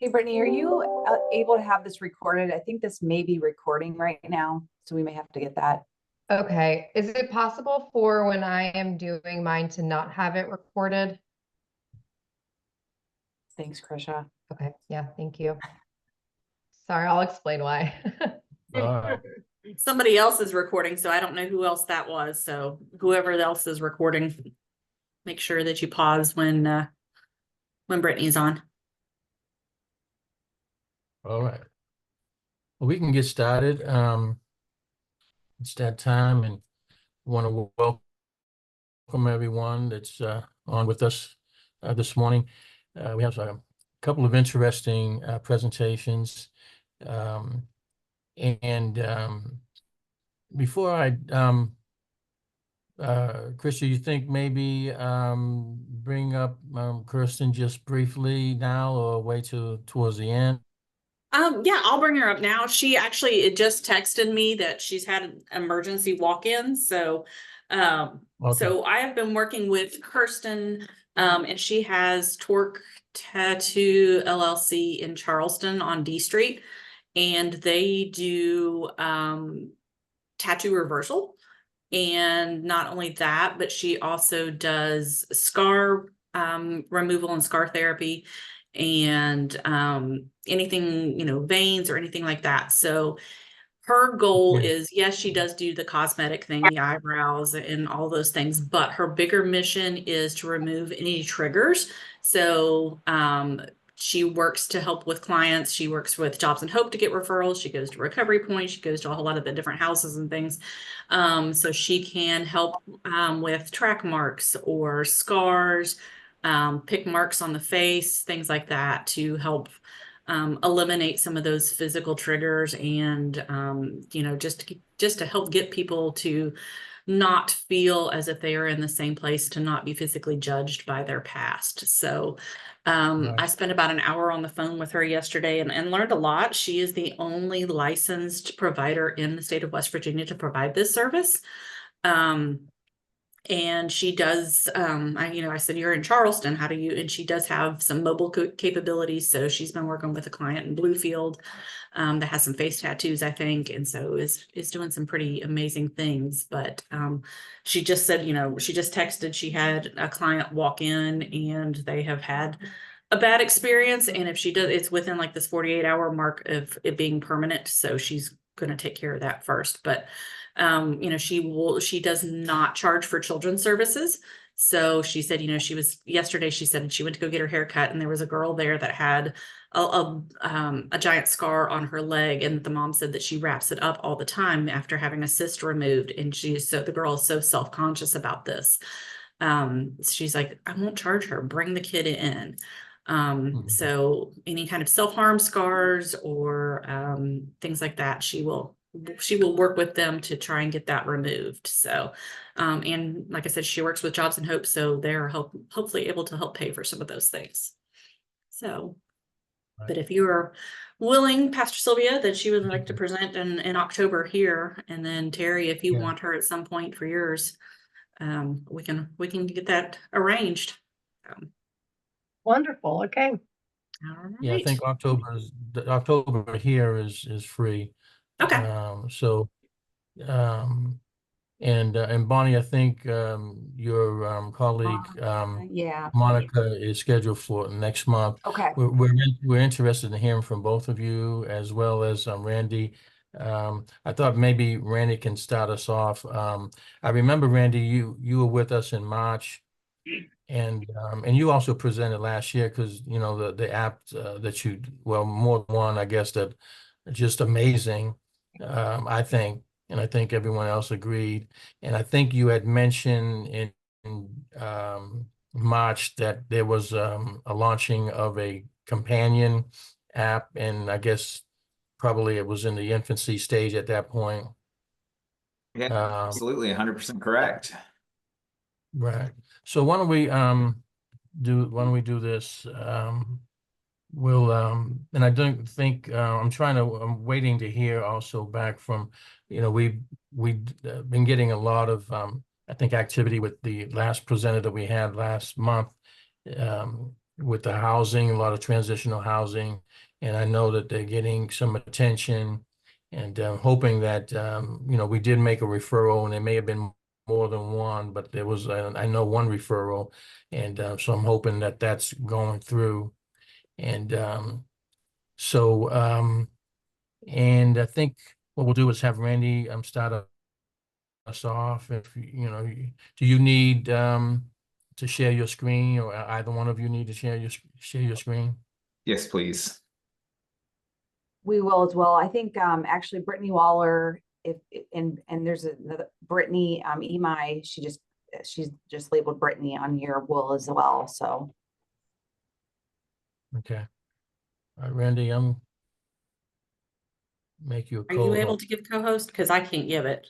Hey, Brittany, are you able to have this recorded? I think this may be recording right now, so we may have to get that. Okay. Is it possible for when I am doing mine to not have it recorded? Thanks, Krisha. Okay. Yeah. Thank you. Sorry, I'll explain why. All right. Somebody else is recording, so I don't know who else that was. So whoever else is recording, make sure that you pause when Brittany's on. All right. Well, we can get started. It's that time, and want to welcome everyone that's on with us this morning. We have a couple of interesting presentations. And before I, Krisha, you think maybe bring up Kirsten just briefly now or wait towards the end? Yeah, I'll bring her up now. She actually it just texted me that she's had an emergency walk-in. So Okay. I have been working with Kirsten, and she has Torque Tattoo LLC in Charleston on D Street, and they do tattoo reversal. And not only that, but she also does scar removal and scar therapy, and anything, veins or anything like that. So her goal Yeah. is, yes, she does do the cosmetic thing, the eyebrows and all those things, but her bigger mission is to remove any triggers. So she works to help with clients. She works with Jobs and Hope to get referrals. She goes to Recovery Point. She goes to a whole lot of the different houses and things. So she can help with track marks or scars, pick marks on the face, things like that to help eliminate some of those physical triggers, and just to help get people to not feel as if they are in the same place, to not be physically judged by their past. So Right. I spent about an hour on the phone with her yesterday and learned a lot. She is the only licensed provider in the state of West Virginia to provide this service. And she does, I said, you're in Charleston, how do you, and she does have some mobile capabilities. So she's been working with a client in Bluefield that has some face tattoos, I think. And so is doing some pretty amazing things. But she just said, she just texted, she had a client walk in and they have had a bad experience. And if she does, it's within like this 48-hour mark of it being permanent. So she's going to take care of that first. But she does not charge for children's services. So she said, yesterday she said she went to go get her hair cut, and there was a girl there that had a giant scar on her leg. And the mom said that she wraps it up all the time after having a cyst removed. And the girl is so self-conscious about this. She's like, I won't charge her, bring the kid in. So any kind of self-harm scars or things like that, she will work with them to try and get that removed. So and like I said, she works with Jobs and Hope, so they're hopefully able to help pay for some of those things. So Right. but if you're willing, Pastor Sylvia, that she would like to present in October here, and then Terry, if you want her at some point for yours, we can get that arranged. Wonderful. Okay. All right. Yeah, I think October here is free. Okay. And Bonnie, I think your colleague Yeah. Monica is scheduled for next month. Okay. We're interested in hearing from both of you, as well as Randy. I thought maybe Randy can start us off. I remember, Randy, you were with us in March, and you also presented last year, because the app that more than one, I guess, that just amazing. I think, and I think everyone else agreed. And I think you had mentioned in March that there was a launching of a companion app, and I guess probably it was in the infancy stage at that point. Yeah, absolutely, 100% correct. Right. So why don't we do this? We'll and I don't think I'm waiting to hear also back from, we've been getting a lot of I think activity with the last presenter that we had last month, with the housing, a lot of transitional housing. And I know that they're getting some attention, and hoping that, we did make a referral, and there may have been more than one, but there was, I know, one referral. And so I'm hoping that that's going through. And and I think what we'll do is have Randy start us off. If do you need to share your screen, or either one of you need to share your screen? Yes, please. We will as well. I think actually Brittany Waller, and there's another Brittany Emai, she's just labeled Brittany on here, will as well. So Okay. All right, Randy, I'm make you a Are you able co-host. to give co-host? Because I can't give it.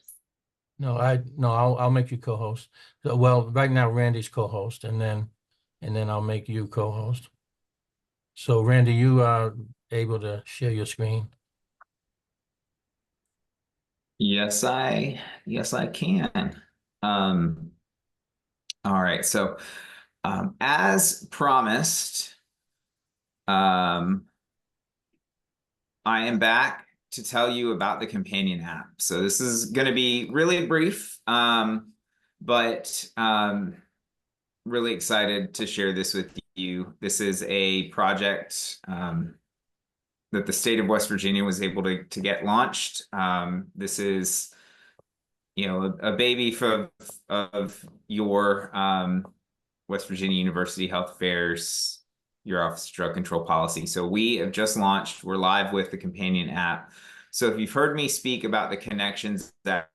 No, I'll make you co-host. Well, right now Randy's co-host, and then I'll make you co-host. So Randy, you are able to share your screen. Yes, I can. All right. So, as promised, I am back to tell you about the companion app. So this is going to be really brief, but really excited to share this with you. This is a project that the state of West Virginia was able to get launched. This is, a baby of your West Virginia University Health Affairs, your Office of Drug Control Policy. So we have just launched, we're live with the companion app. So if you've heard me speak about the Connections app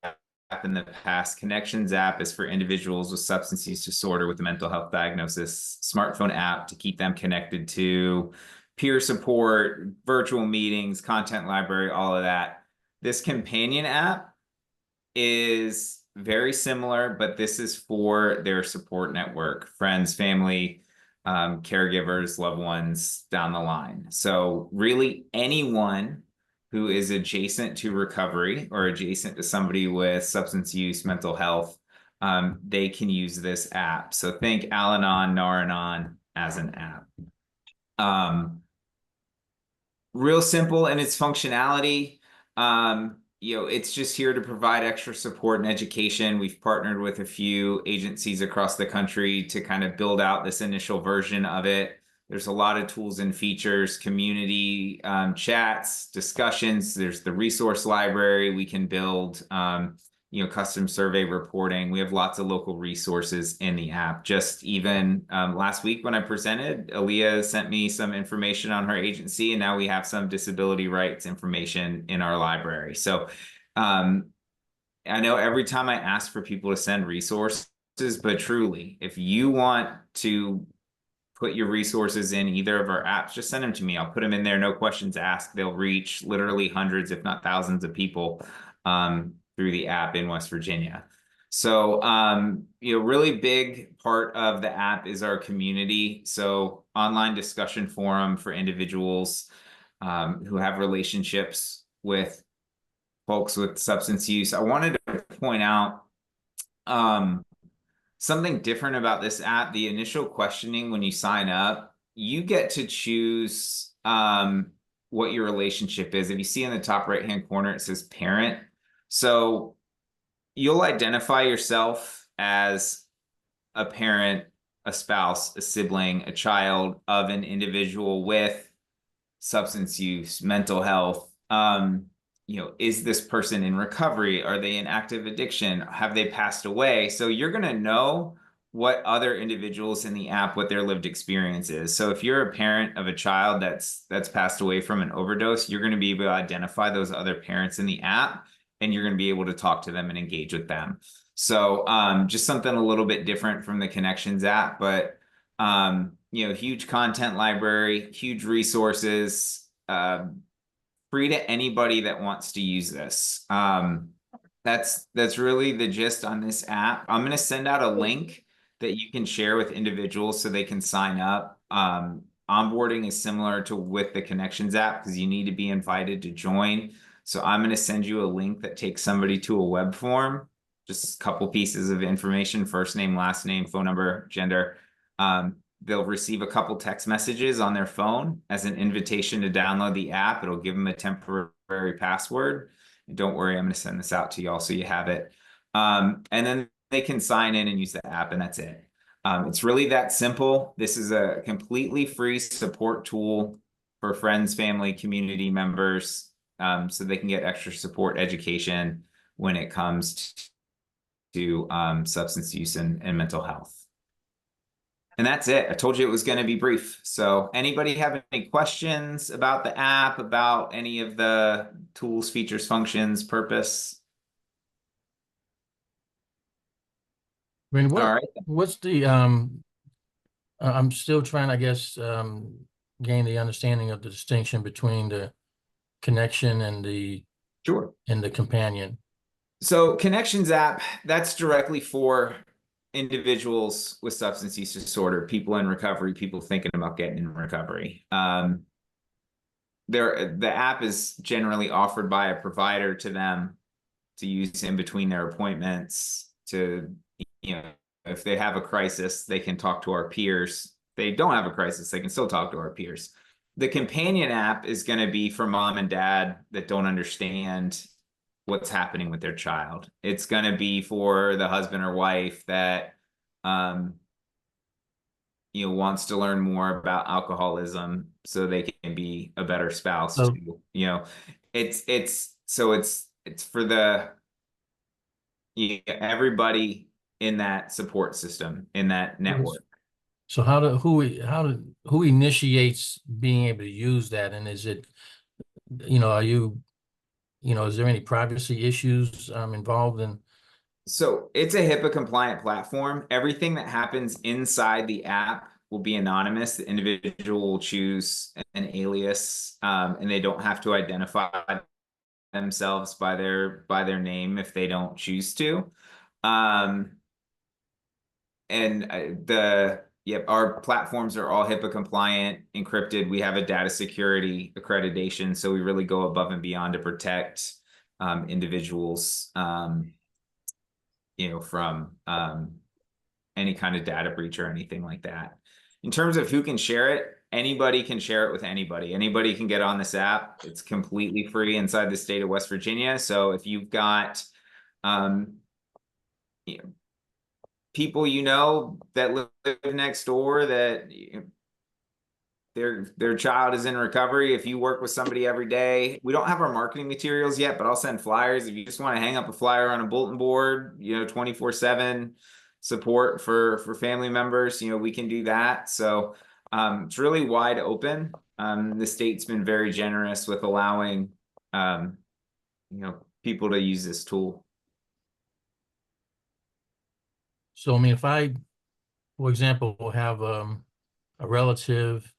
in the past, Connections app is for individuals with substance use disorder with a mental health diagnosis, smartphone app to keep them connected to peer support, virtual meetings, content library, all of that. This companion app is very similar, but this is for their support network, friends, family, caregivers, loved ones down the line. So really anyone who is adjacent to recovery or adjacent to somebody with substance use, mental health, they can use this app. So think Al-Anon, Nar-Anon as an app. Real simple in its functionality. It's just here to provide extra support and education. We've partnered with a few agencies across the country to kind of build out this initial version of it. There's a lot of tools and features, community chats, discussions. There's the resource library. We can build custom survey reporting. We have lots of local resources in the app. Just even last week when I presented, Aaliyah sent me some information on her agency, and now we have some disability rights information in our library. So I know every time I ask for people to send resources, but truly, if you want to put your resources in either of our apps, just send them to me. I'll put them in there, no questions asked. They'll reach literally hundreds, if not thousands of people through the app in West Virginia. So, really big part of the app is our community. So online discussion forum for individuals who have relationships with folks with substance use. I wanted to point out something different about this app. The initial questioning when you sign up, you get to choose what your relationship is. If you see in the top right-hand corner, it says parent. So you'll identify yourself as a parent, a spouse, a sibling, a child of an individual with substance use, mental health. Is this person in recovery? Are they in active addiction? Have they passed away? So you're going to know what other individuals in the app, what their lived experience is. So if you're a parent of a child that's passed away from an overdose, you're going to be able to identify those other parents in the app, and you're going to be able to talk to them and engage with them. So just something a little bit different from the Connections app, but huge content library, huge resources, free to anybody that wants to use this. That's really the gist on this app. I'm going to send out a link that you can share with individuals so they can sign up. Onboarding is similar to with the Connections app because you need to be invited to join. So I'm going to send you a link that takes somebody to a web form, just a couple pieces of information, first name, last name, phone number, gender. they'll receive a couple text messages on their phone as an invitation to download the app. It'll give them a temporary password. And don't worry, I'm going to send this out to y'all so you have it. And then they can sign in and use the app, and that's it. It's really that simple. This is a completely free support tool for friends, family, community members, so they can get extra support education when it comes to substance use and mental health. And that's it. I told you it was going to be brief. So anybody have any questions about the app, about any of the tools, features, functions, purpose? I mean, All right. what's the, I'm still trying, I guess, gain the understanding of the distinction between the connection and the Sure. companion. So Connections app, that's directly for individuals with substance use disorder, people in recovery, people thinking about getting in recovery. The app is generally offered by a provider to them to use in between their appointments to, if they have a crisis, they can talk to our peers. If they don't have a crisis, they can still talk to our peers. The companion app is going to be for mom and dad that don't understand what's happening with their child. It's going to be for the husband or wife that wants to learn more about alcoholism so they can be a better spouse too. It's for the everybody in that support system, in that network. So who initiates being able to use that? And is it, are you, is there any privacy issues involved in? So it's a HIPAA compliant platform. Everything that happens inside the app will be anonymous. The individual will choose an alias, and they don't have to identify themselves by their name if they don't choose to. Our platforms are all HIPAA compliant, encrypted. We have a data security accreditation, so we really go above and beyond to protect individuals, from any kind of data breach or anything like that. In terms of who can share it, anybody can share it with anybody. Anybody can get on this app. It's completely free inside the state of West Virginia. So if you've got people that live next door that their child is in recovery, if you work with somebody every day, we don't have our marketing materials yet, but I'll send flyers. If you just want to hang up a flyer on a bulletin board, 24/7 support for family members, we can do that. So it's really wide open. The state's been very generous with allowing people to use this tool. So, I mean, if I, for example, have a relative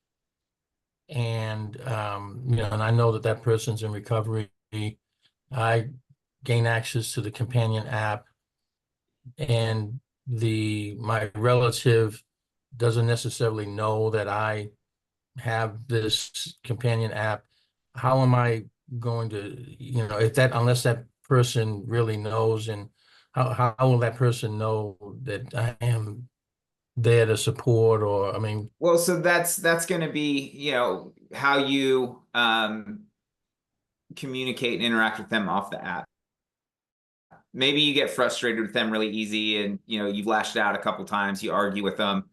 and, and I know that person's in recovery, I gain access to the companion app, and my relative doesn't necessarily know that I have this companion app. How am I going to, unless that person really knows, and how will that person know that I am there to support? Or, I mean, well, so that's going to be, how you communicate and interact with them off the app. Maybe you get frustrated with them really easy, and you've lashed out a couple times, you argue with them.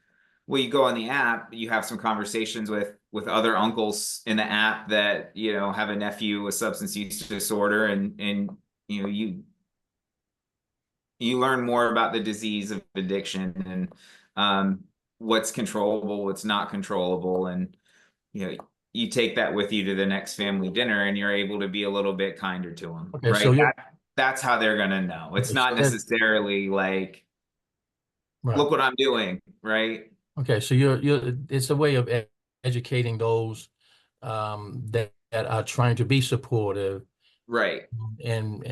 Well, you go on the app, you have some conversations with other uncles in the app that have a nephew with substance use disorder, and you learn more about the disease of addiction and what's controllable, what's not controllable, and you take that with you to the next family dinner, and you're able to be a little bit kinder to them. okay, right? so That's how they're gonna know. It's Okay, not so that- necessarily like, right. look what I'm doing, right? Okay, so it's a way of educating those that are trying to be supportive, Right, and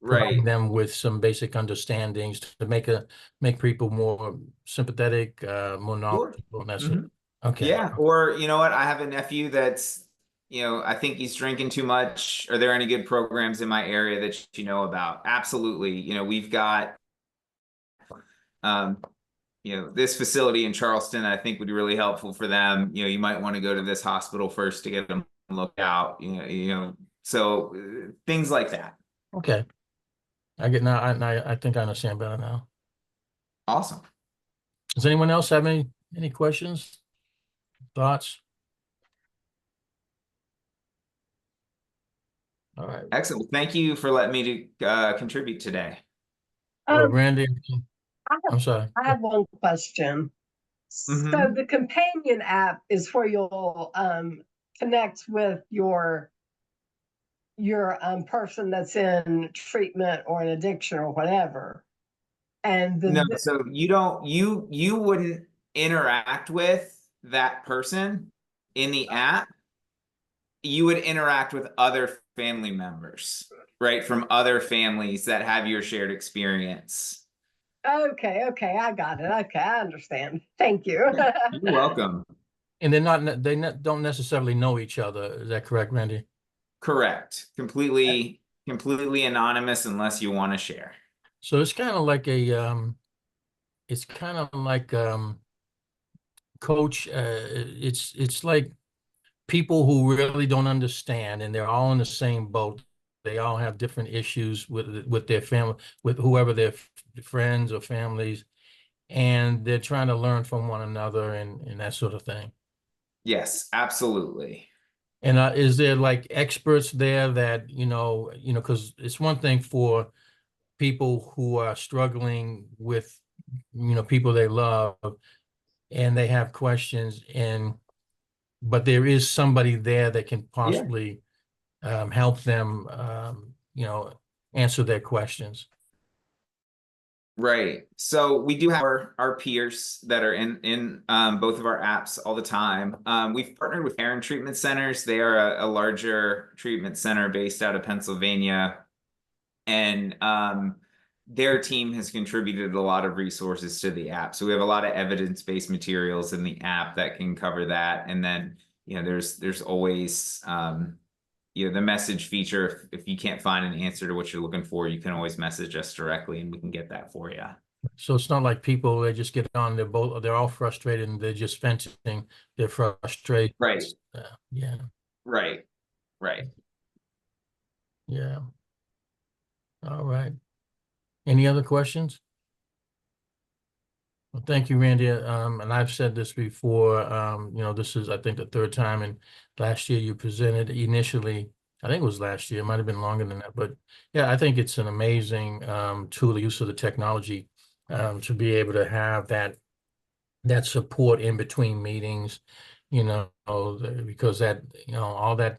right. providing them with some basic understandings to make people more sympathetic, more knowledgeable. And that's it. Okay. Yeah, or you know what? I have a nephew that's, I think he's drinking too much. Are there any good programs in my area that you know about? Absolutely. We've got this facility in Charleston, I think would be really helpful for them. You might want to go to this hospital first to get them looked out, so things like that. Okay. I get now. I think I understand better now. Awesome. Does anyone else have any questions, thoughts? All right. Excellent. Thank you for letting me to contribute today. Well, Randy, I have, I'm sorry. I have one question. So Mhm. the companion app is where you'll connect with your person that's in treatment or an addiction or whatever. And No, so you wouldn't interact with that person in the app. You would interact with other family members, right? From other families that have your shared experience. okay, I got it. Okay, I understand. Thank you. You're welcome. And don't necessarily know each other. Is that correct, Randy? Correct. Completely anonymous unless you want to share. So it's kind of like coach, it's like people who really don't understand, and they're all in the same boat. They all have different issues with their family, with whoever their friends or families, and they're trying to learn from one another and that sort of thing. Yes, absolutely. And is there like experts there that, because it's one thing for people who are struggling with, people they love, and they have questions, but there is somebody there that can possibly help them, answer their questions. Right. So we do have our peers that are in both of our apps all the time. We've partnered with Aaron Treatment Centers. They are a larger treatment center based out of Pennsylvania. And their team has contributed a lot of resources to the app. So we have a lot of evidence-based materials in the app that can cover that. And then, there's always the message feature. If you can't find an answer to what you're looking for, you can always message us directly and we can get that for you. So it's not like people, they just get on, they're all frustrated and they're just venting their frustration. Right. Yeah. Right. Yeah. All right. Any other questions? Well, thank you, Randy. And I've said this before, this is, I think, the third time, and last year you presented initially, I think it was last year, it might have been longer than that, but yeah, I think it's an amazing tool, the use of the technology to be able to have that support in between meetings, because that, all that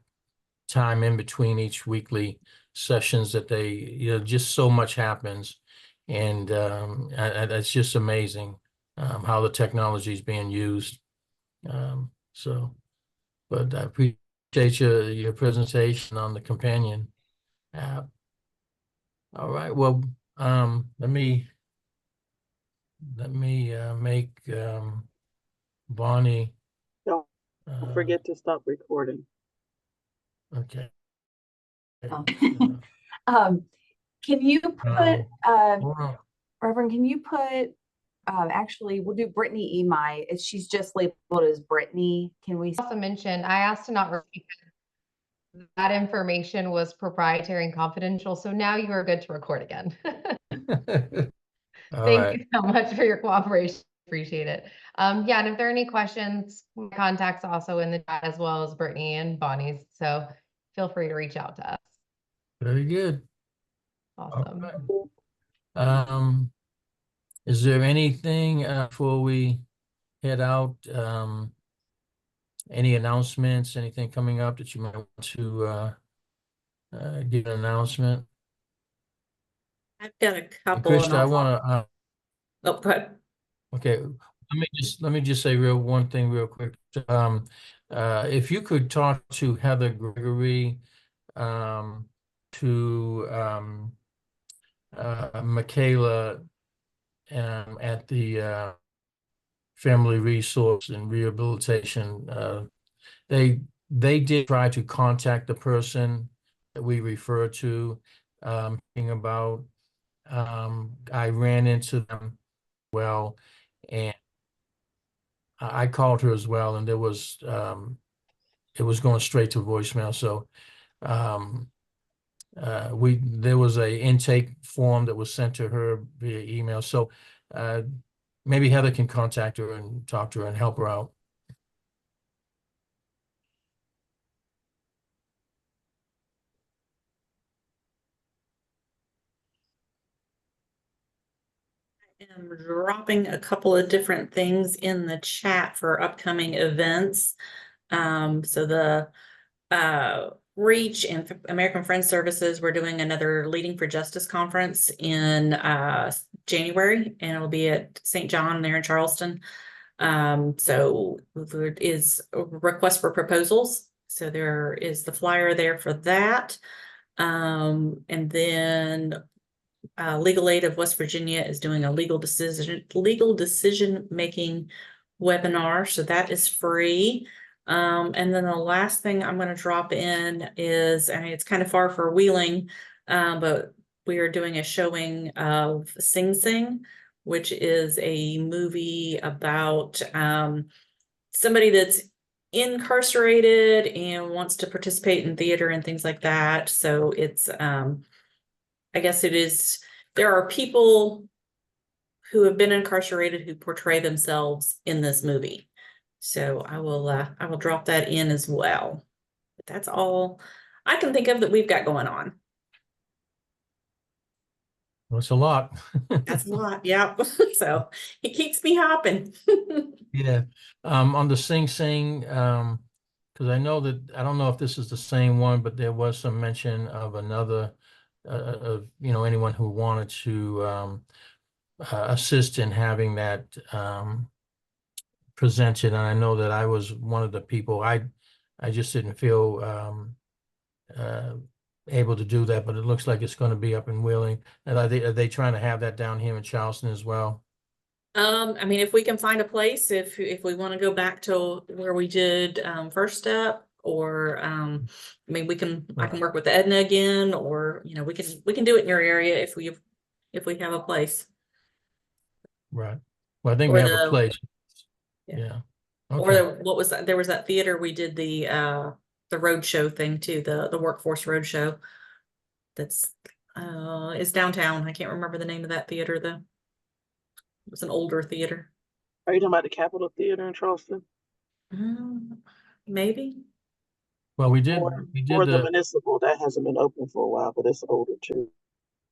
time in between each weekly sessions that they, just so much happens. And it's just amazing how the technology is being used. But I appreciate your presentation on the companion app. All right, well, let me make Bonnie. Don't forget to stop recording. Okay. Oh. Can you put, Hold on. Reverend, can you put, actually, we'll do Brittany Emai. She's just labeled as Brittany. Can we? Also mentioned, I asked to not repeat that information was proprietary and confidential. So now you are good to record again. All Thank right. you so much for your cooperation. Appreciate it. Yeah, and if there are any questions, my contact's also in the chat as well as Brittany and Bonnie's. So feel free to reach out to us. Very good. Awesome. All right. Is there anything before we head out? Any announcements, anything coming up that you might want to give an announcement? I've got a couple. Krista, I want to. Oh, go ahead. Okay, let me just say one thing real quick. If you could talk to Heather Gregory, to Michaela, at the Family Resource and Rehabilitation, they did try to contact the person that we refer to, thinking about. I ran into them well, and I called her as well, and it was going straight to voicemail. So um, there was a intake form that was sent to her via email. So maybe Heather can contact her and talk to her and help her out. I'm dropping a couple of different things in the chat for upcoming events. So the Reach and American Friends Services, we're doing another Leading for Justice conference in January, and it'll be at St. John there in Charleston. So there is a request for proposals. So there is the flyer there for that. And then Legal Aid of West Virginia is doing a legal decision making webinar, so that is free. And then the last thing I'm going to drop in is, I mean, it's kind of far for Wheeling, but we are doing a showing of Sing Sing, which is a movie about somebody that's incarcerated and wants to participate in theater and things like that. So it's I guess it is, there are people who have been incarcerated who portray themselves in this movie. So I will drop that in as well. But that's all I can think of that we've got going on. That's a lot. That's a lot, yeah. So it keeps me hopping. Yeah. On the Sing Sing, because I know that, I don't know if this is the same one, but there was some mention of another, of, anyone who wanted to assist in having that presented. And I know that I was one of the people, I just didn't feel able to do that, but it looks like it's going to be up in Wheeling. And are they trying to have that down here in Charleston as well? I mean, if we can find a place, if we want to go back to where we did First Step, or I mean, I can work with Edna again, or we can do it in your area if we have a place. Right. Well, I think Or we have a place. yeah. Okay. Or what was that? There was that theater we did the road show thing too, the workforce road show. That's is downtown. I can't remember the name of that theater though. It was an older theater. Are you talking about the Capitol Theater in Charleston? Maybe. Well, we did Or the municipal that hasn't been open for a while, but it's older too.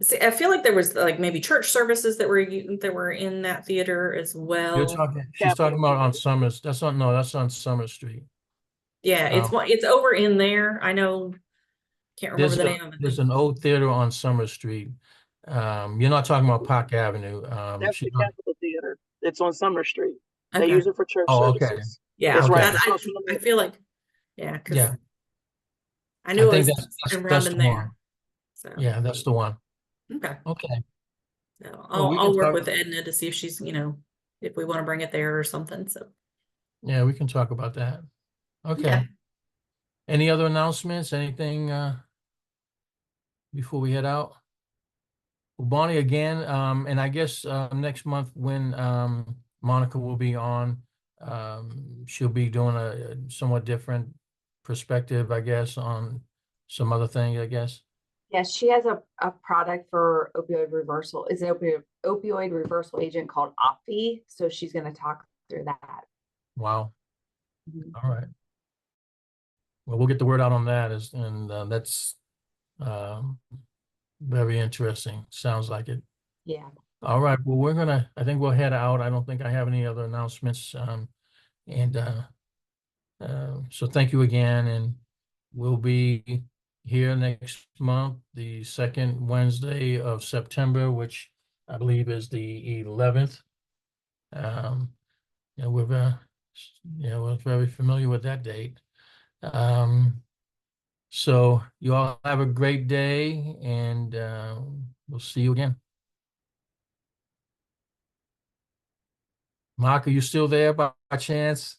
See, I feel like there was like maybe church services that were in that theater as well. She's talking about on Summers. That's on Summer Street. Yeah, it's over in there. I know, can't remember the name of it. There's an old theater on Summer Street. You're not talking about Park Avenue. That's the Capitol Theater. It's on Summer Street. They Okay. use it for church services. Yeah, it's right. I feel like, yeah, because Yeah. I knew I it think was around that's in the there. one. So Yeah, that's the one. okay. Okay. So Well, we I'll can work talk- with Edna to see if she's, if we want to bring it there or something. So Yeah, we can talk about that. Okay. yeah. Any other announcements? Anything before we head out? Well, Bonnie, again, and I guess next month when Monica will be on, she'll be doing a somewhat different perspective, I guess, on some other things, I guess. Yes, she has a product for opioid reversal. It's an opioid reversal agent called Opti. So she's going to talk through that. Wow. Mhm. All right. Well, we'll get the word out on that, and that's very interesting. Sounds like it. Yeah. All right. Well, I think we'll head out. I don't think I have any other announcements. So thank you again, and we'll be here next month, the second Wednesday of September, which I believe is the 11th. We're very familiar with that date. So you all have a great day, and we'll see you again. Mark, are you still there by chance?